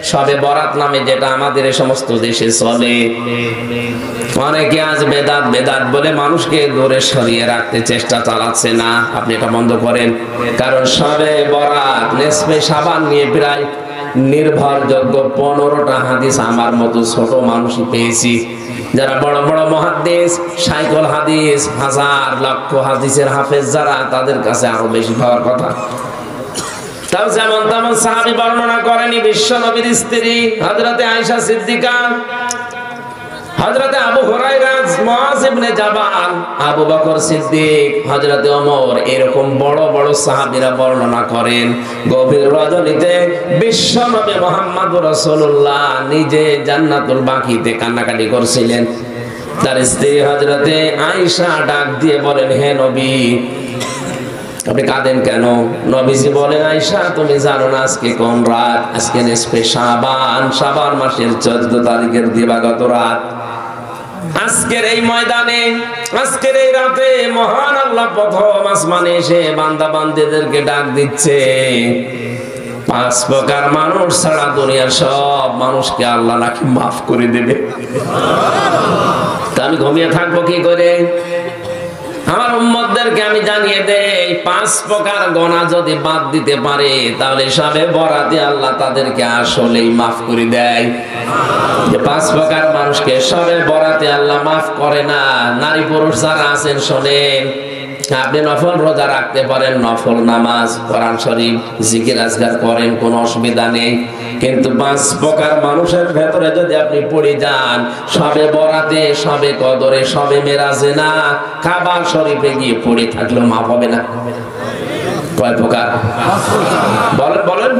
সবে বরাত নামে যেটা আমাদের এই সমস্ত দেশে চলে, অনেকে আজ বেদাত বেদাত বলে মানুষকে দূরে সরিয়ে রাখতে চেষ্টা চালাচ্ছে। না, আপনি এটা বন্ধ করেন। কারণ সবে বরাত নেসফে শাবান নিয়ে প্রায় নির্ভরযোগ্য 15টা হাদিস আমার মতো ছোট মানুষই পেয়েছি। যারা বড় বড় মুহাদ্দিস, শাইখুল হাদিস, হাজার লক্ষ হাদিসের হাফেজ যারা, তাদের কাছে আরো বেশি পাওয়ার কথা। তাও যেমন তেমন সাহাবী বর্ণনা করেনি। বিশ্ব নবীর স্ত্রী হযরতে আয়েশা সিদ্দিকা, হযরতে আবু হুরায়রা, মুআয ইবনে জাবাল, আবু বকর সিদ্দিক, হযরতে ওমর, এরকম বড় বড় সাহাবীরা বর্ণনা করেন গভীর রজনীতে বিশ্ব নবী মুহাম্মদুর রাসূলুল্লাহ নিজে জান্নাতুল বাকিতে কান্নাকাটি করছিলেন। তার স্ত্রী হযরতে আয়েশা ডাক দিয়ে বলেন, হে নবী, আপনি কাঁদেন কেন? নবীজি বলেন, আয়েশা, তুমি জানো না আজকে কোন রাত? আজকে নিসফে শাবান, শাবান মাসের 14 তারিখের দিবাগত রাত। আজকের এই ময়দানে, আজকের এই রাতে মহান আল্লাহ প্রথম আসমানে এসে বান্দা বান্দীদেরকে ডাক দিচ্ছে। 5 প্রকার মানুষ ছাড়া দুনিয়ার সব মানুষকে আল্লাহ নাকি মাফ করে দেবে। তা আমি ঘুমিয়ে থাকবো কি করে? আমার উম্মতদেরকে আমি জানিয়ে দেই, 5 প্রকার গুনাহ যদি বাদ দিতে পারে তাহলে সবে বরাতে আল্লাহ তাদেরকে আসলেই মাফ করে দেয়। যে 5 প্রকার মানুষকে সবে বরাতে আল্লাহ মাফ করে না। নারী পুরুষ যারা আছেন শোনেন, আপনি নফল রোজা রাখতে পারেন, নফল নামাজ, কোরআন শরীফ, জিকির আজকার করেন, কোনো অসুবিধা নেই। কিন্তু 5 প্রকার মানুষের ভেতরে যদি আপনি পড়ে যান, সবে বরাতে, সবে কদরে, সবে মেরাজে না, কাবা শরীফে গিয়ে পড়ে থাকলেও মাফ হবে না। কয় প্রকার? বলেন বলেন।